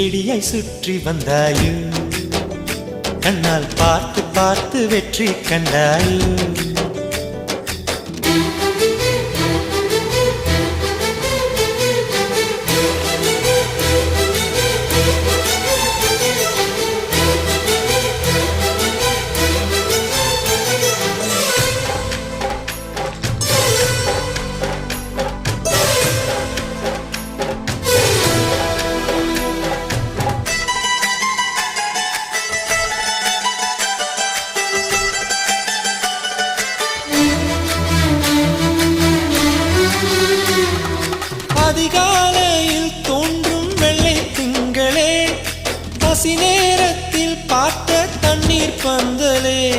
செடியை சுற்றி வந்தாயோ கண்ணால் பார்த்து பார்த்து வெற்றி கண்டாயோ அதிகாலையில் தோன்றும் வெள்ளை திங்களே பசி நேரத்தில் பார்த்த தண்ணீர் பந்து